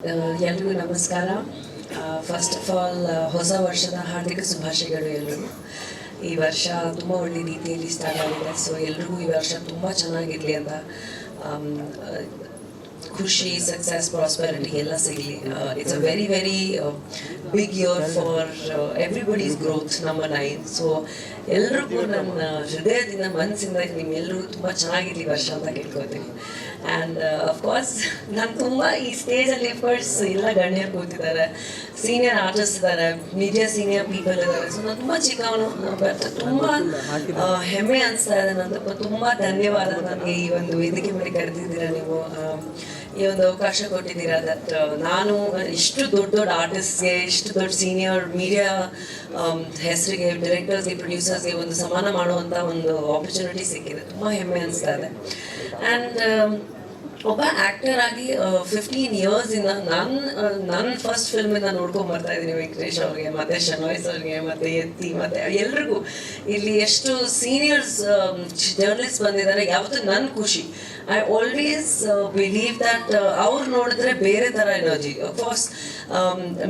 ಎಲ್ರಿಗೂ ನಮಸ್ಕಾರ. First of all ಹೊಸ ವರ್ಷದ ಹಾರ್ದಿಕ ಶುಭಾಶಯಗಳು ಎಲ್ರಿಗೂ. ಈ ವರ್ಷ ತುಂಬ ಒಳ್ಳೆ ರೀತಿಯಲ್ಲಿ ಸ್ಟಾರ್ಟ್ ಆಗಿದೆ. ಸೊ ಎಲ್ರಿಗೂ ಈ ವರ್ಷ ತುಂಬ ಚೆನ್ನಾಗಿರಲಿ ಅಂತ, ಖುಷಿ, ಸಕ್ಸಸ್, ಪ್ರಾಸ್ಪೆರಿಟಿ ಎಲ್ಲ ಸಿಗಲಿ. It's a very very big year for everybody's growth number 9. So ಎಲ್ರಿಗೂ ನನ್ನ ಹೃದಯದಿಂದ ಮನಸ್ಸಿಂದ ನಿಮ್ಮೆಲ್ಲರಿಗೂ ತುಂಬ ಚೆನ್ನಾಗಿರಲಿ ವರ್ಷ ಅಂತ ಕೇಳ್ಕೊತೀನಿ. ಆ್ಯಂಡ್ ಅಫ್ಕೋರ್ಸ್ ನಾನು ತುಂಬ ಈ ಸ್ಟೇಜಲ್ಲಿ ಫರ್ಸ್ ಎಲ್ಲ ಗಣ್ಯರು ಕೂತಿದ್ದಾರೆ, ಸೀನಿಯರ್ ಆರ್ಟಿಸ್ಟ್ ಇದ್ದಾರೆ, ಮೀಡಿಯಾ ಸೀನಿಯರ್ ಪೀಪಲ್ ಇದ್ದಾರೆ. ಸೊ ನಾನು ತುಂಬ ಚಿಕ್ಕವನು, ಬಟ್ ತುಂಬ ಹೆಮ್ಮೆ ಅನಿಸ್ತಾ ಇದೆ. ನಾನು ತುಂಬ ಧನ್ಯವಾದ ನನಗೆ ಈ ಒಂದು ವೇದಿಕೆ ಮೇಲೆ ಕರೆದಿದ್ದೀರಾ ನೀವು, ಈ ಒಂದು ಅವಕಾಶ ಕೊಟ್ಟಿದ್ದೀರಾ. ದಟ್ ನಾನು ಇಷ್ಟು ದೊಡ್ಡ ದೊಡ್ಡ ಆರ್ಟಿಸ್ಟ್ಗೆ, ಇಷ್ಟು ದೊಡ್ಡ ಸೀನಿಯರ್ ಮೀಡಿಯಾ ಹೆಸರಿಗೆ, ಡೈರೆಕ್ಟರ್ಸ್ಗೆ, ಪ್ರೊಡ್ಯೂಸರ್ಸ್ಗೆ ಒಂದು ಸಮಾನ ಮಾಡುವಂಥ ಒಂದು ಆಪರ್ಚುನಿಟಿ ಸಿಕ್ಕಿದೆ. ತುಂಬ ಹೆಮ್ಮೆ ಅನಿಸ್ತಾ ಇದೆ. ಆ್ಯಂಡ್ ಒಬ್ಬ ಆ್ಯಕ್ಟರ್ ಆಗಿ 15 ಇಯರ್ಸಿಂದ ನನ್ನ ಫಸ್ಟ್ ಫಿಲ್ಮಿಂದ ನೋಡ್ಕೊಂಡು ಬರ್ತಾ ಇದ್ದೀನಿ ವೆಂಕಟೇಶ್ ಅವ್ರಿಗೆ, ಮತ್ತು ಶನೋಯ್ಸ್ ಅವ್ರಿಗೆ, ಮತ್ತು ಎತ್ತಿ, ಮತ್ತು ಎಲ್ರಿಗೂ ಇಲ್ಲಿ ಎಷ್ಟು ಸೀನಿಯರ್ಸ್ ಜರ್ನಲಿಸ್ಟ್ ಬಂದಿದ್ದಾರೆ. ಯಾವತ್ತೂ ನನ್ನ ಖುಷಿ. ಐ ಆಲ್ವೇಸ್ ಬಿಲೀವ್ ದಟ್ ಅವ್ರು ನೋಡಿದ್ರೆ ಬೇರೆ ಥರ ಎನರ್ಜಿ. ಅಫ್ಕೋರ್ಸ್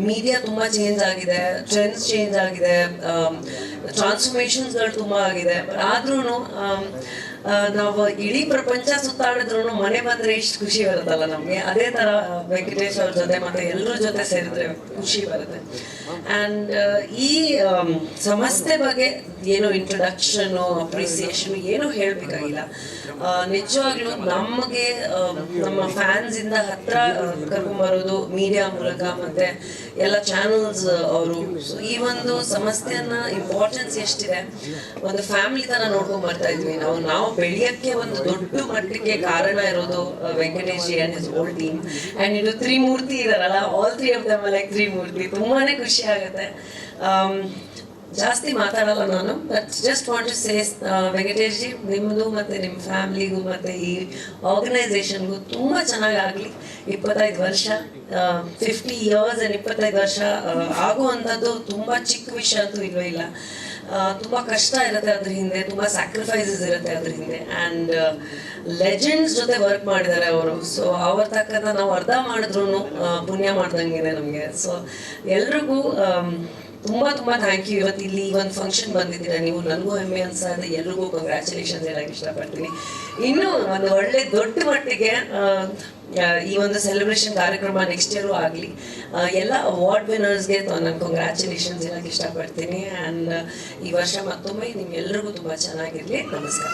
ಮೀಡಿಯಾ ತುಂಬ ಚೇಂಜ್ ಆಗಿದೆ, ಟ್ರೆಂಡ್ಸ್ ಚೇಂಜ್ ಆಗಿದೆ, ಟ್ರಾನ್ಸ್ಫಾರ್ಮೇಷನ್ಸ್ಗಳು ತುಂಬ ಆಗಿದೆ. ಆದ್ರೂ ನಾವು ಇಡೀ ಪ್ರಪಂಚ ಸುತ್ತಾಡಿದ್ರು ಮನೆ ಬಂದರೆ ಎಷ್ಟು ಖುಷಿ ಬರುತ್ತಲ್ಲ ನಮಗೆ. ಅದೇ ಥರ ವೆಂಕಟೇಶ್ ಅವ್ರ ಜೊತೆ ಮತ್ತು ಎಲ್ಲರ ಜೊತೆ ಸೇರಿದ್ರೆ ಖುಷಿ ಬರುತ್ತೆ. ಆ್ಯಂಡ್ ಈ ಸಂಸ್ಥೆ ಬಗ್ಗೆ ಏನು ಇಂಟ್ರೊಡಕ್ಷನು, ಅಪ್ರಿಸಿಯೇಷನು ಏನೂ ಹೇಳಬೇಕಾಗಿಲ್ಲ. ನಿಜವಾಗ್ಲೂ ನಮಗೆ ನಮ್ಮ ಫ್ಯಾನ್ಸಿಂದ ಹತ್ರ ಕರ್ಕೊಂಬರೋದು ಮೀಡಿಯಾ ಮೂಲಕ ಮತ್ತು ಎಲ್ಲ ಚಾನಲ್ಸ್ ಅವರು. ಸೊ ಈ ಒಂದು ಸಂಸ್ಥೆಯನ್ನು ಇಂಪಾರ್ಟೆನ್ಸ್ ಎಷ್ಟಿದೆ, ಒಂದು ಫ್ಯಾಮಿಲಿ ಥರ ನೋಡ್ಕೊಂಡು ಬರ್ತಾ ಇದ್ವಿ ನಾವು ಬೆಳೆಯೋಕ್ಕೆ ಒಂದು ದೊಡ್ಡ ಮಟ್ಟಕ್ಕೆ ಕಾರಣ ಇರೋದು Venkatesh ji and his whole team. And ಇದು ತ್ರಿಮೂರ್ತಿ ಇದಾರಲ್ಲ, ಆಲ್ 3 ಆಫ್ ದೆಮ್ ಲೈಕ್ ತ್ರಿಮೂರ್ತಿ. ತುಂಬಾ ಖುಷಿ ಆಗುತ್ತೆ. ಜಾಸ್ತಿ ಮಾತಾಡಲ್ಲ ನಾನು, but just want to say Venkatesh ji, ನಿಮ್ಮದು ಮತ್ತು ನಿಮ್ಮ ಫ್ಯಾಮ್ಲಿಗೂ ಮತ್ತು ಈ ಆರ್ಗನೈಸೇಷನ್ಗೂ ತುಂಬ ಚೆನ್ನಾಗಾಗಲಿ. 25 ವರ್ಷ, 50 ಇಯರ್ಸ್ ಆ್ಯಂಡ್ 25 ವರ್ಷ ಆಗುವಂಥದ್ದು ತುಂಬ ಚಿಕ್ಕ ವಿಷಯ ಅಂತೂ ಇಲ್ವೇ ಇಲ್ಲ. ತುಂಬ ಕಷ್ಟ ಇರುತ್ತೆ ಅದ್ರ ಹಿಂದೆ, ತುಂಬ ಸ್ಯಾಕ್ರಿಫೈಸಸ್ ಇರುತ್ತೆ ಅದ್ರ ಹಿಂದೆ. ಆ್ಯಂಡ್ ಲೆಜೆಂಡ್ಸ್ ಜೊತೆ ವರ್ಕ್ ಮಾಡಿದ್ದಾರೆ ಅವರು. ಸೊ ಅವ್ರ ತಕ್ಕಂಥ ನಾವು ಅರ್ಧ ಮಾಡಿದ್ರು ಪುಣ್ಯ ಮಾಡ್ದಂಗೆ ನಮಗೆ. ಸೊ ಎಲ್ರಿಗೂ ತುಂಬ ತುಂಬ ಥ್ಯಾಂಕ್ ಯು. ಇವತ್ತು ಇಲ್ಲಿ ಒಂದು ಫಂಕ್ಷನ್ ಬಂದಿದ್ದೀರಾ ನೀವು, ನನಗೂ ಹೆಮ್ಮೆ ಅನ್ಸ್ತಾ ಇದೆ. ಎಲ್ರಿಗೂ ಕಂಗ್ರ್ಯಾಚುಲೇಷನ್ಸ್ ಹೇಳಕ್ಕೆ ಇಷ್ಟಪಡ್ತೀನಿ. ಇನ್ನೂ ಒಂದು ಒಳ್ಳೆ ದೊಡ್ಡ ಮಟ್ಟಿಗೆ ಈ ಒಂದು ಸೆಲೆಬ್ರೇಷನ್ ಕಾರ್ಯಕ್ರಮ ನೆಕ್ಸ್ಟ್ ಇಯರು ಆಗಲಿ. ಎಲ್ಲ ಅವಾರ್ಡ್ ವಿನ್ನರ್ಸ್ಗೆ ನಾನು ಕಂಗ್ರ್ಯಾಚುಲೇಷನ್ಸ್ ಹೇಳಕ್ಕೆ ಇಷ್ಟಪಡ್ತೀನಿ. ಆ್ಯಂಡ್ ಈ ವರ್ಷ ಮತ್ತೊಮ್ಮೆ ನಿಮ್ಗೆಲ್ರಿಗೂ ತುಂಬ ಚೆನ್ನಾಗಿರಲಿ. ನಮಸ್ಕಾರ.